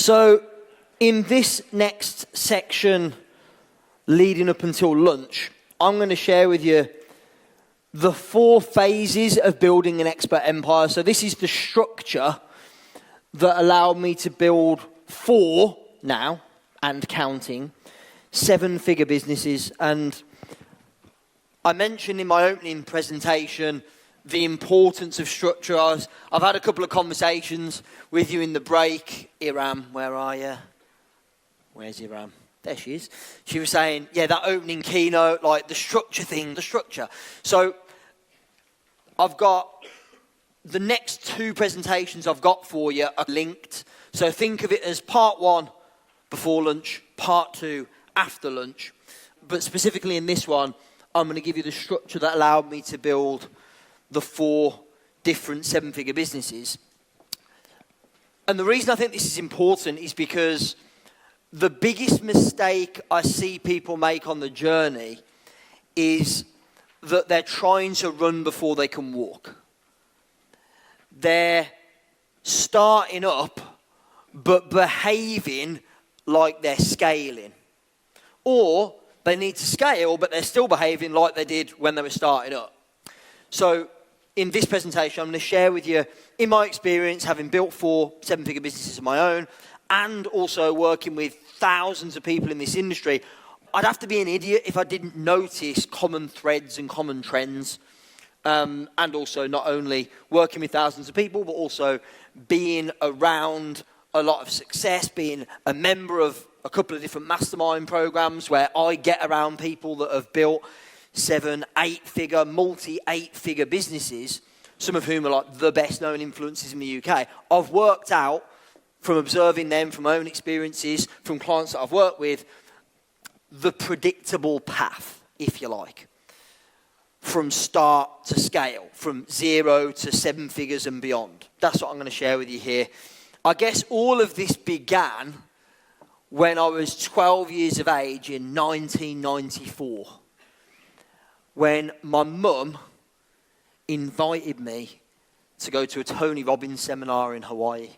So in this next section leading up until lunch, I'm going to share with you the 4 phases of building an expert empire. So this is the structure that allowed me to build 4 now, and counting, 7-figure businesses. And I mentioned in my opening presentation the importance of structure. I've had a couple of conversations with you in the break. Iram, where are you? Where's Iram? There she is. She was saying, yeah, that opening keynote, like the structure thing, the structure. So I've got the next 2 presentations I've got for you are linked. So think of it as part 1 before lunch, part 2 after lunch. But specifically in this one, I'm going to give you the structure that allowed me to build the 4 different 7-figure businesses. And the reason I think this is important is because the biggest mistake I see people make on the journey is that they're trying to run before they can walk. They're starting up, but behaving like they're scaling. Or they need to scale, but they're still behaving like they did when they were starting up. So in this presentation, I'm going to share with you, in my experience, having built 4 7-figure businesses of my own, and also working with thousands of people in this industry, I'd have to be an idiot if I didn't notice common threads and common trends. And also not only working with thousands of people, but also being around a lot of success, being a member of a couple of different mastermind programs where I get around people that have built 7, 8-figure, multi-8-figure businesses, some of whom are like the best known influencers in the UK. I've worked out from observing them, from my own experiences, from clients that I've worked with, the predictable path, if you like, from start to scale, from 0 to 7 figures and beyond. That's what I'm going to share with you here. I guess all of this began when I was 12 years of age in 1994, when my mum invited me to go to a Tony Robbins seminar in Hawaii.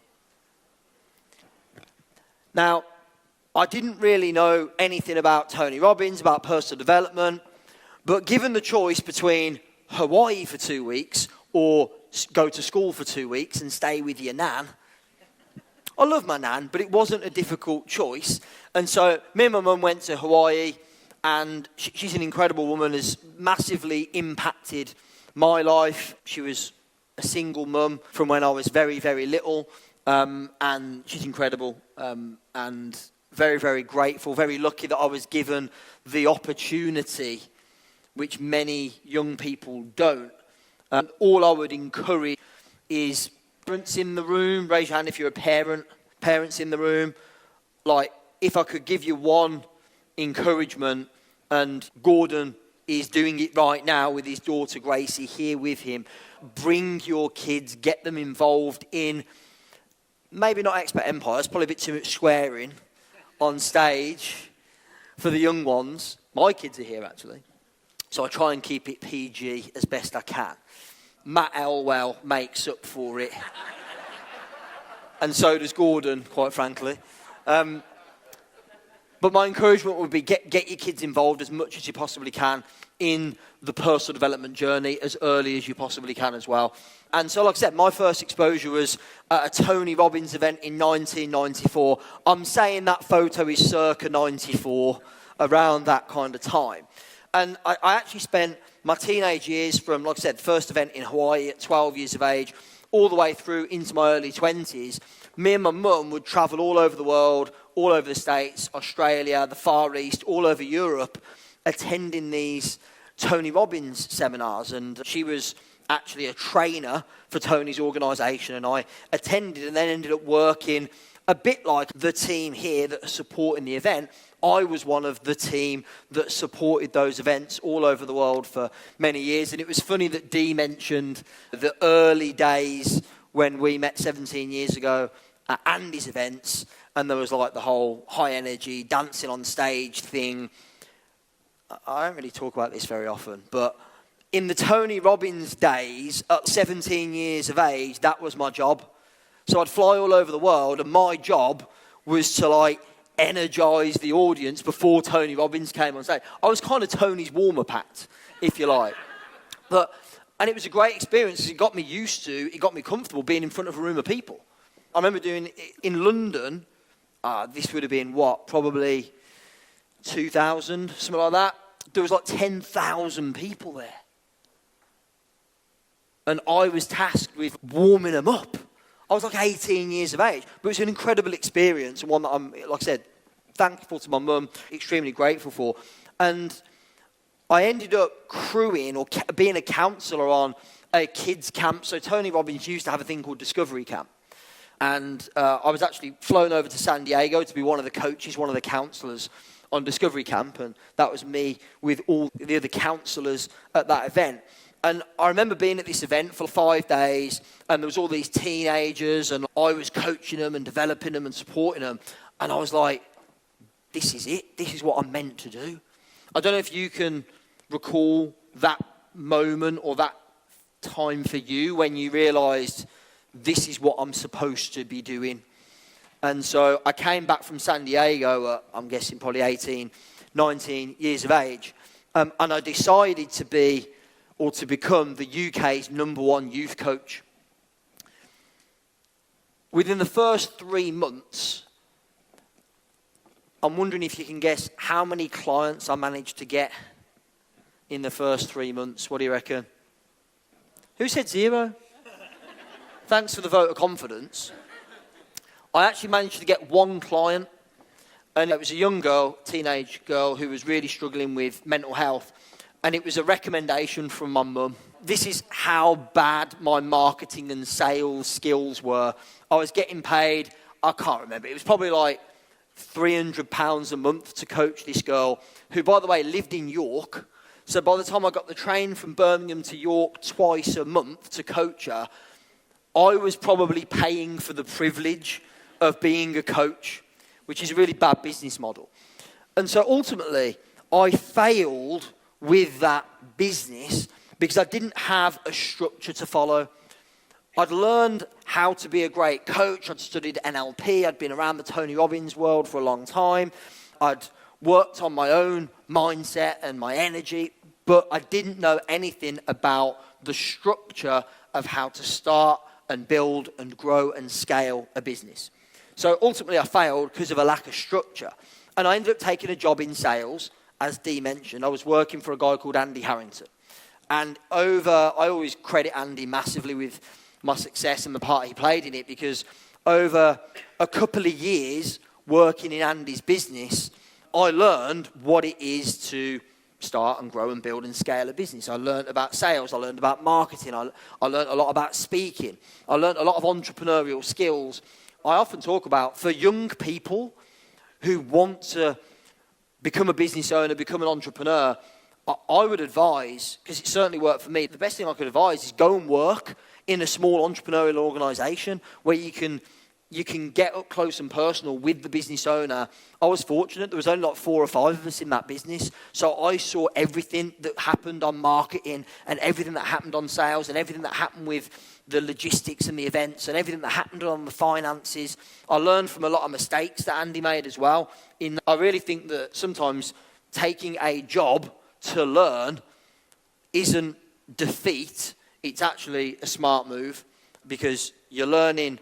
Now, I didn't really know anything about Tony Robbins, about personal development, but given the choice between Hawaii for 2 weeks or go to school for 2 weeks and stay with your nan, I love my nan, but it wasn't a difficult choice. And so me and my mum went to Hawaii, and she's an incredible woman, has massively impacted my life. She was a single mum from when I was very, very little, and she's incredible, and very, very grateful, very lucky that I was given the opportunity, which many young people don't. All I would encourage is parents in the room. Raise your hand if you're a parent. Parents in the room. Like, if I could give you one encouragement, and Gordon is doing it right now with his daughter Gracie here with him, bring your kids, get them involved in, maybe not expert empires, probably a bit too much swearing on stage for the young ones. My kids are here actually, so I try and keep it PG as best I can. Matt Elwell makes up for it. And so does Gordon, quite frankly. But my encouragement would be get your kids involved as much as you possibly can in the personal development journey as early as you possibly can as well. And so, like I said, my first exposure was at a Tony Robbins event in 1994. I'm saying that photo is circa 94, around that kind of time. And I actually spent my teenage years from, like I said, first event in Hawaii at 12 years of age, all the way through into my early 20s. Me and my mum would travel all over the world, all over the States, Australia, the Far East, all over Europe, attending these Tony Robbins seminars. And she was actually a trainer for Tony's organisation, and I attended and then ended up working a bit like the team here that are supporting the event. I was one of the team that supported those events all over the world for many years. And it was funny that Dee mentioned the early days when we met 17 years ago at Andy's events, and there was like the whole high energy, dancing on stage thing. I don't really talk about this very often, but in the Tony Robbins days, at 17 years of age, that was my job. So I'd fly all over the world, and my job was to like energize the audience before Tony Robbins came on stage. I was kind of Tony's warm-up act, if you like. And it was a great experience. It got me comfortable being in front of a room of people. I remember doing in London, this would have been probably 2000, something like that. There was like 10,000 people there. And I was tasked with warming them up. I was like 18 years of age, but it was an incredible experience and one that I'm, like I said, thankful to my mum, extremely grateful for. And I ended up crewing or being a counsellor on a kids' camp. So Tony Robbins used to have a thing called Discovery Camp. And I was actually flown over to San Diego to be one of the coaches, one of the counsellors on Discovery Camp. And that was me with all the other counsellors at that event. And I remember being at this event for 5 days, and there was all these teenagers, and I was coaching them and developing them and supporting them. And I was like, this is it. This is what I'm meant to do. I don't know if you can recall that moment or that time for you when you realised this is what I'm supposed to be doing. And so I came back from San Diego at, I'm guessing, probably 18, 19 years of age. And I decided to become the UK's #1 youth coach. Within the first 3 months, I'm wondering if you can guess how many clients I managed to get in the first 3 months. What do you reckon? Who said 0? Thanks for the vote of confidence. I actually managed to get 1 client, and it was a young girl, teenage girl, who was really struggling with mental health. And it was a recommendation from my mum. This is how bad my marketing and sales skills were. I was getting paid, I can't remember, it was probably like £300 a month to coach this girl, who, by the way, lived in York. So by the time I got the train from Birmingham to York twice a month to coach her, I was probably paying for the privilege of being a coach, which is a really bad business model. And so ultimately, I failed with that business because I didn't have a structure to follow. I'd learned how to be a great coach. I'd studied NLP. I'd been around the Tony Robbins world for a long time. I'd worked on my own mindset and my energy, but I didn't know anything about the structure of how to start and build and grow and scale a business. So ultimately I failed because of a lack of structure. And I ended up taking a job in sales. As Dee mentioned, I was working for a guy called Andy Harrington. And I always credit Andy massively with my success and the part he played in it, because over a couple of years working in Andy's business, I learned what it is to start and grow and build and scale a business. I learned about sales, I learned about marketing, I learned a lot about speaking, I learned a lot of entrepreneurial skills. I often talk about, for young people who want to become a business owner, become an entrepreneur, I would advise, because it certainly worked for me, the best thing I could advise is go and work in a small entrepreneurial organisation where you can get up close and personal with the business owner. I was fortunate, there was only like 4 or 5 of us in that business, so I saw everything that happened on marketing and everything that happened on sales and everything that happened with the logistics and the events and everything that happened on the finances. I learned from a lot of mistakes that Andy made as well. I really think that sometimes taking a job to learn isn't defeat, it's actually a smart move, because you're learning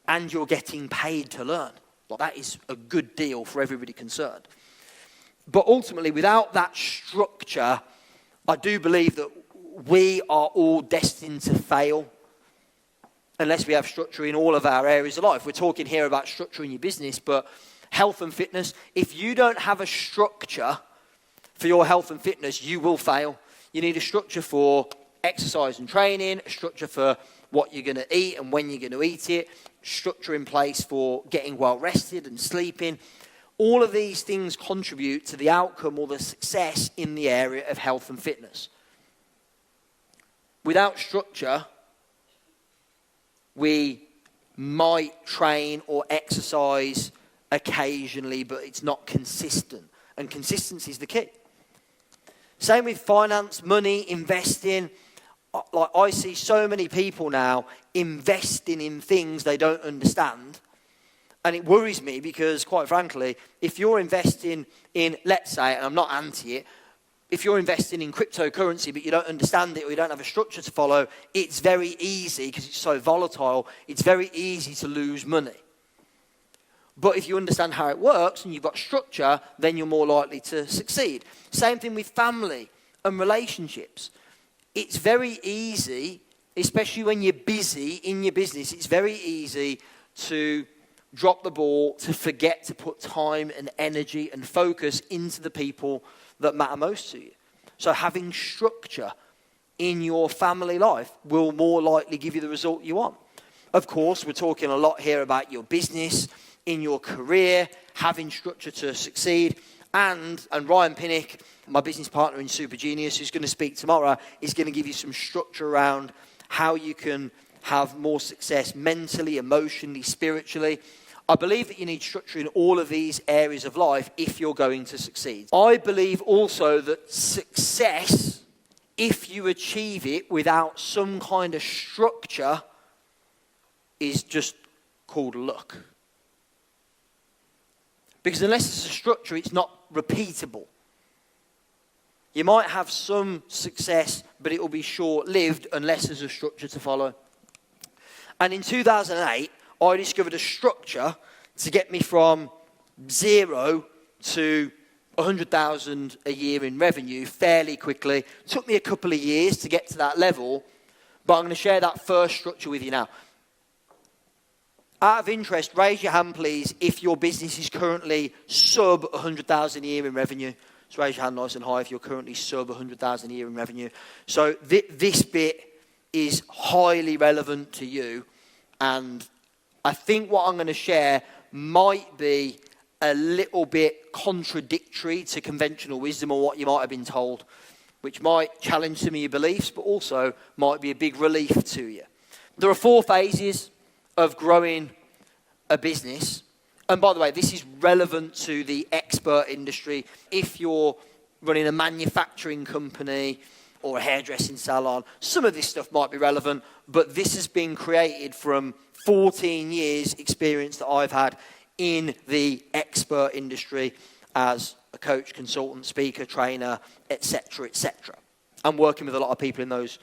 and you're getting paid to learn. Well, that is a good deal for everybody concerned. But ultimately, without that structure, I do believe that we are all destined to fail unless we have structure in all of our areas of life. We're talking here about structure in your business, but health and fitness, if you don't have a structure for your health and fitness, you will fail. You need a structure for exercise and training, a structure for what you're going to eat and when you're going to eat it, structure in place for getting well rested and sleeping. All of these things contribute to the outcome or the success in the area of health and fitness. Without structure, we might train or exercise occasionally, but it's not consistent. And consistency is the key. Same with finance, money, investing. Like, I see so many people now investing in things they don't understand, And it worries me because, quite frankly, if you're investing in, let's say, and I'm not anti it, if you're investing in cryptocurrency but you don't understand it or you don't have a structure to follow, it's very easy, because it's so volatile, it's very easy to lose money. But if you understand how it works and you've got structure, then you're more likely to succeed. Same thing with family and relationships. It's very easy, especially when you're busy in your business, it's very easy to drop the ball, to forget to put time and energy and focus into the people that matter most to you. So having structure in your family life will more likely give you the result you want. Of course, we're talking a lot here about your business, in your career, having structure to succeed. And Ryan Pinnock, my business partner in Super Genius, who's going to speak tomorrow, is going to give you some structure around how you can have more success mentally, emotionally, spiritually. I believe that you need structure in all of these areas of life if you're going to succeed. I believe also that success, if you achieve it without some kind of structure, is just called luck. Because unless it's a structure, it's not repeatable. You might have some success, but it will be short-lived unless there's a structure to follow. And in 2008, I discovered a structure to get me from 0 to 100,000 a year in revenue fairly quickly. It took me a couple of years to get to that level, but I'm going to share that first structure with you now. Out of interest, raise your hand, please, if your business is currently sub 100,000 a year in revenue. So raise your hand nice and high if you're currently sub 100,000 a year in revenue. So this bit is highly relevant to you, and I think what I'm going to share might be a little bit contradictory to conventional wisdom or what you might have been told, which might challenge some of your beliefs, but also might be a big relief to you. There are 4 phases of growing a business. And by the way, this is relevant to the expert industry. If you're running a manufacturing company or a hairdressing salon, some of this stuff might be relevant, but this has been created from 14 years experience that I've had in the expert industry as a coach, consultant, speaker, trainer, etc., etc. I'm working with a lot of people in those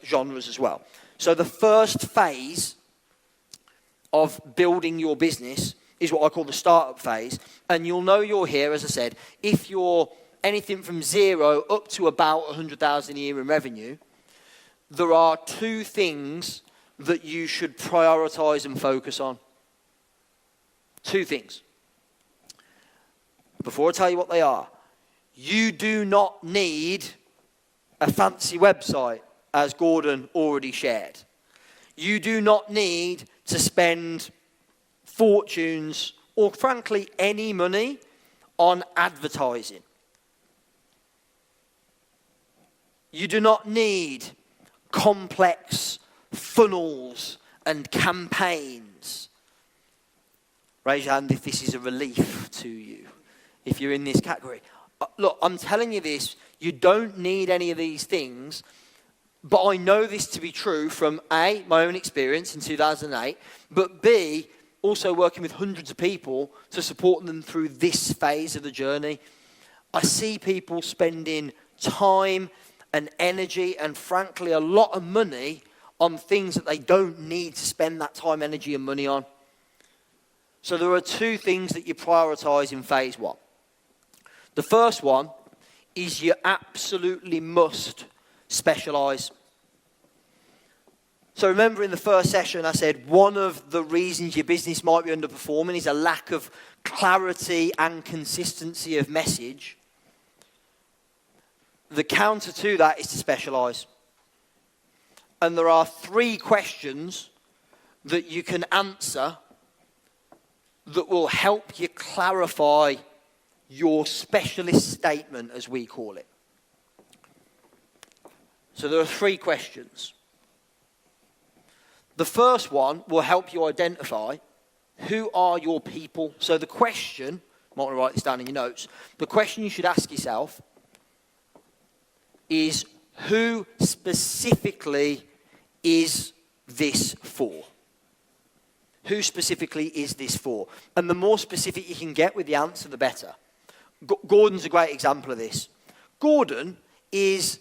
genres as well. So the first phase of building your business is what I call the startup phase. And you'll know you're here, as I said, if you're anything from 0 up to about 100,000 a year in revenue. There are 2 things that you should prioritize and focus on. 2 things. Before I tell you what they are, you do not need a fancy website, as Gordon already shared. You do not need to spend fortunes or, frankly, any money on advertising. You do not need complex funnels and campaigns. Raise your hand if this is a relief to you, if you're in this category. Look, I'm telling you this, you don't need any of these things, but I know this to be true from A, my own experience in 2008, but B, also working with hundreds of people to support them through this phase of the journey. I see people spending time and energy and, frankly, a lot of money on things that they don't need to spend that time, energy, and money on. So there are 2 things that you prioritize in phase 1. The first one is you absolutely must specialize. So remember in the first session I said one of the reasons your business might be underperforming is a lack of clarity and consistency of message. The counter to that is to specialize. And there are 3 questions that you can answer that will help you clarify your specialist statement, as we call it. So there are 3 questions. The first one will help you identify who are your people. So the question, you might want to write this down in your notes, the question you should ask yourself is, who specifically is this for? who specifically is this for? And the more specific you can get with the answer, the better. Gordon's a great example of this. Gordon is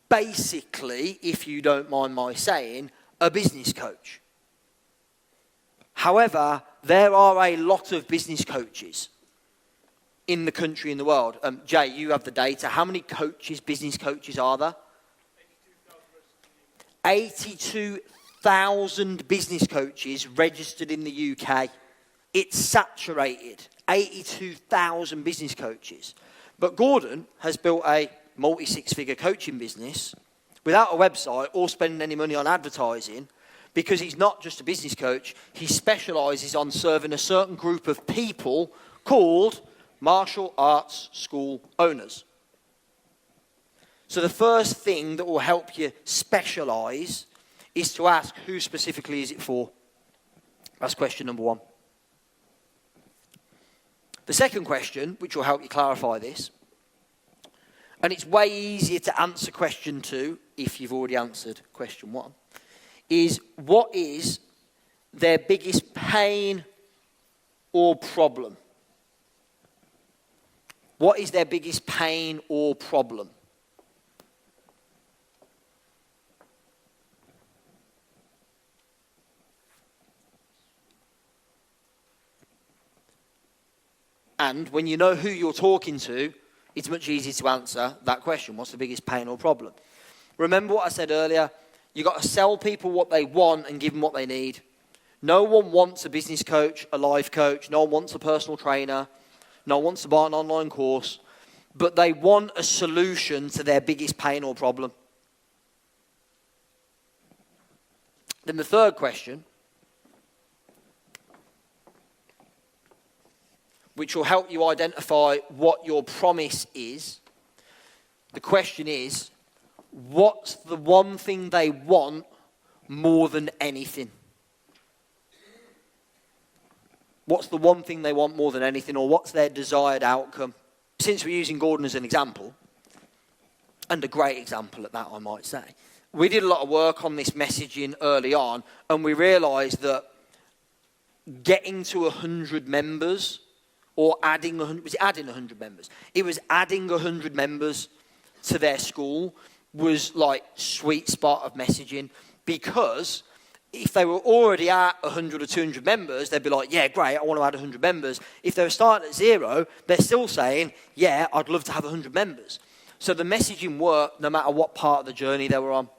basically, if you don't mind my saying, a business coach. However, there are a lot of business coaches in the country, in the world. Jay, you have the data. How many business coaches are there? 82,000 business coaches registered in the UK. It's saturated. 82,000 business coaches. But Gordon has built a multi-six-figure coaching business without a website or spending any money on advertising, because he's not just a business coach, he specialises on serving a certain group of people called martial arts school owners. So the first thing that will help you specialise is to ask, who specifically is it for? That's question number one. The second question, which will help you clarify this, and it's way easier to answer question two if you've already answered question one, is what is their biggest pain or problem? What is their biggest pain or problem? And when you know who you're talking to, it's much easier to answer that question. What's the biggest pain or problem? Remember what I said earlier? You've got to sell people what they want and give them what they need. No one wants a business coach, a life coach. No one wants a personal trainer. No one wants to buy an online course. But they want a solution to their biggest pain or problem. Then the third question, which will help you identify what your promise is. The question is, what's the one thing they want more than anything? What's the one thing they want more than anything, or what's their desired outcome? Since we're using Gordon as an example, and a great example at that, I might say, we did a lot of work on this messaging early on, and we realised that getting to 100 members, or adding 100, was it adding 100 members? It was adding 100 members to their school was like sweet spot of messaging, because if they were already at 100 or 200 members, they'd be like, yeah, great, I want to add 100 members. If they were starting at 0, they're still saying, yeah, I'd love to have 100 members. So the messaging worked no matter what part of the journey they were on.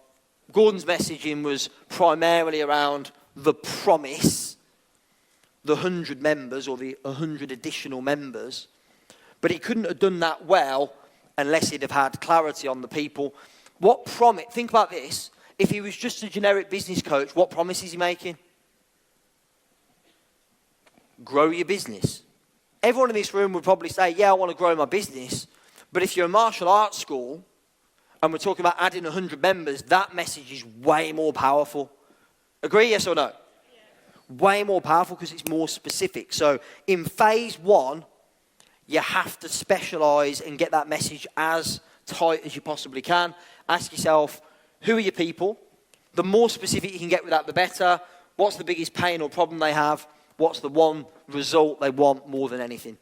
Gordon's messaging was primarily around the promise, the 100 members or the 100 additional members, but he couldn't have done that well unless he'd have had clarity on the people. What promise? Think about this. If he was just a generic business coach, what promise is he making? Grow your business. Everyone in this room would probably say, yeah, I want to grow my business. But if you're a martial arts school and we're talking about adding 100 members, that message is way more powerful. Agree, yes or no? Way more powerful because it's more specific. So in phase one, you have to specialise and get that message as tight as you possibly can. Ask yourself, who are your people? The more specific you can get with that, the better. What's the biggest pain or problem they have? What's the one result they want more than anything?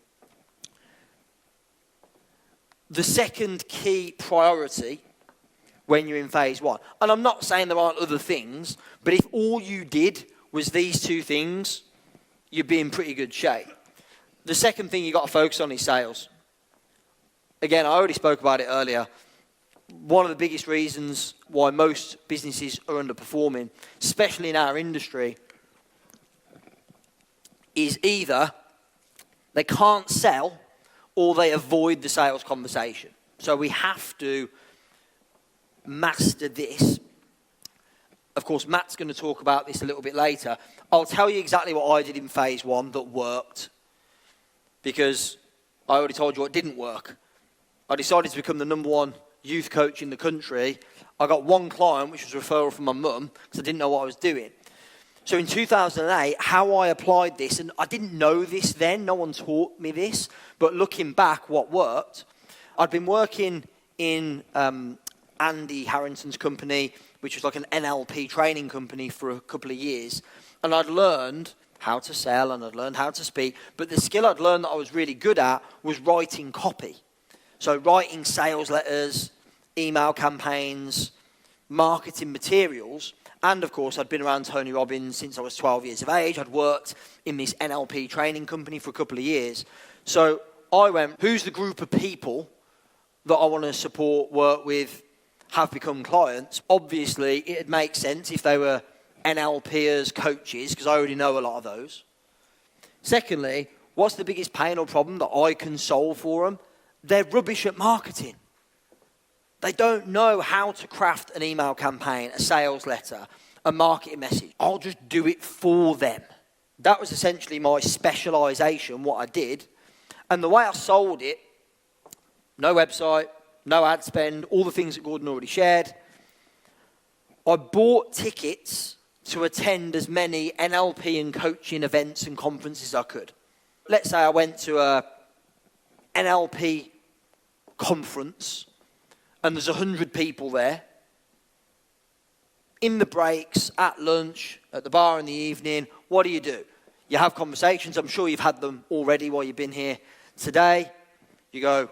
The second key priority when you're in phase one, and I'm not saying there aren't other things, but if all you did was these two things, you'd be in pretty good shape. The second thing you've got to focus on is sales. Again, I already spoke about it earlier. One of the biggest reasons why most businesses are underperforming, especially in our industry, is either they can't sell or they avoid the sales conversation. So we have to master this. Of course, Matt's going to talk about this a little bit later. I'll tell you exactly what I did in phase one that worked, because I already told you what didn't work. I decided to become the #1 youth coach in the country. I got one client, which was a referral from my mum, because I didn't know what I was doing. So in 2008, how I applied this, and I didn't know this then, no one taught me this, but looking back, what worked, I'd been working in Andy Harrington's company, which was like an NLP training company for a couple of years. And I'd learned how to sell and I'd learned how to speak. But the skill I'd learned that I was really good at was writing copy. So writing sales letters, email campaigns, marketing materials. And of course, I'd been around Tony Robbins since I was 12 years of age. I'd worked in this NLP training company for a couple of years. So I went, who's the group of people that I want to support, work with, have become clients? Obviously, it'd make sense if they were NLPers, coaches, because I already know a lot of those. Secondly, what's the biggest pain or problem that I can solve for them? They're rubbish at marketing. They don't know how to craft an email campaign, a sales letter, a marketing message. I'll just do it for them. That was essentially my specialization, what I did. And the way I sold it, no website, no ad spend, all the things that Gordon already shared. I bought tickets to attend as many NLP and coaching events and conferences as I could. Let's say I went to a NLP conference and there's 100 people there. In the breaks, at lunch, at the bar in the evening, what do? You have conversations. I'm sure you've had them already while you've been here today. You go,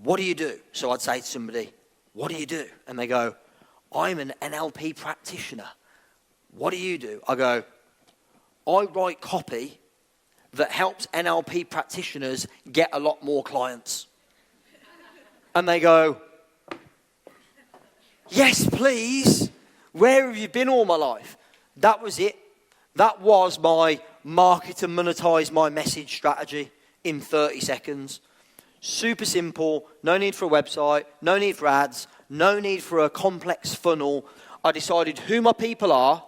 what do you do? So I'd say to somebody, what do you do? And they go, I'm an NLP practitioner. What do you do? I go, I write copy that helps NLP practitioners get a lot more clients. And they go, yes, please. Where have you been all my life? That was it. That was my market and monetize my message strategy in 30 seconds. Super simple. No need for a website. No need for ads. No need for a complex funnel. I decided who my people are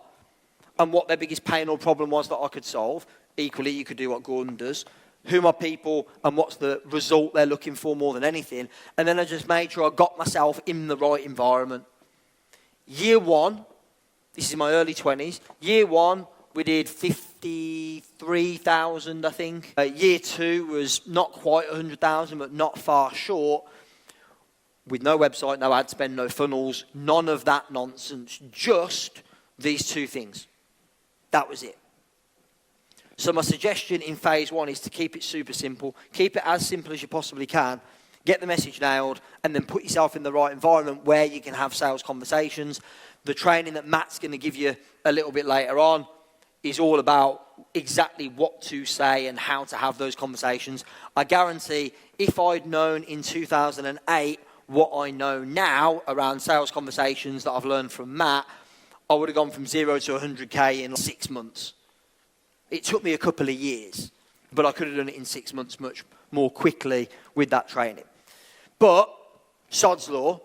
and what their biggest pain or problem was that I could solve. Equally, you could do what Gordon does. Who my people and what's the result they're looking for more than anything. And then I just made sure I got myself in the right environment. Year one, this is my early 20s. Year one, we did 53,000, I think. Year two was not quite 100,000, but not far short. With no website, no ad spend, no funnels, none of that nonsense. Just these two things. That was it. So my suggestion in phase one is to keep it super simple. Keep it as simple as you possibly can. Get the message nailed and then put yourself in the right environment where you can have sales conversations. The training that Matt's going to give you a little bit later on is all about exactly what to say and how to have those conversations. I guarantee if I'd known in 2008 what I know now around sales conversations that I've learned from Matt, I would have gone from 0 to 100K in 6 months. It took me a couple of years, but I could have done it in 6 months much more quickly with that training. But, sod's law,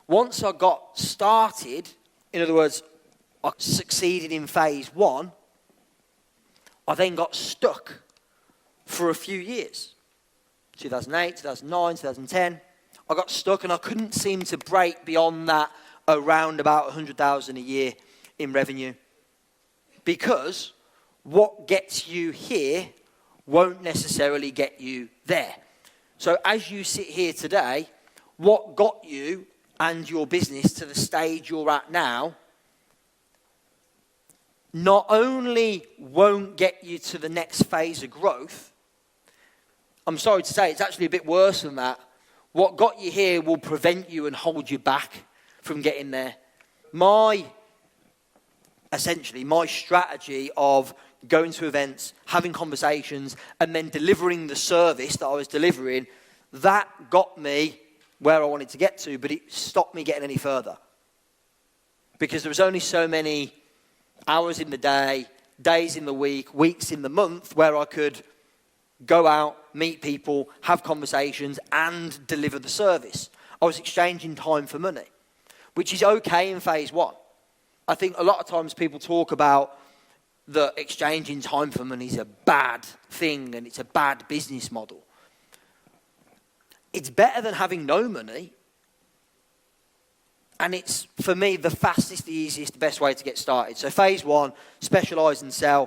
once I got started, in other words, I succeeded in phase one, I then got stuck for a few years. 2008, 2009, 2010. I got stuck and I couldn't seem to break beyond that around about 100,000 a year in revenue. Because what gets you here won't necessarily get you there. So as you sit here today, what got you and your business to the stage you're at now not only won't get you to the next phase of growth, I'm sorry to say, it's actually a bit worse than that. What got you here will prevent you and hold you back from getting there. Essentially, my strategy of going to events, having conversations, and then delivering the service that I was delivering, that got me where I wanted to get to, but it stopped me getting any further. Because there was only so many hours in the day, days in the week, weeks in the month where I could go out, meet people, have conversations, and deliver the service. I was exchanging time for money, which is okay in phase one. I think a lot of times people talk about that exchanging time for money is a bad thing and it's a bad business model. It's better than having no money. And it's, for me, the fastest, the easiest, the best way to get started. So phase one, specialize and sell.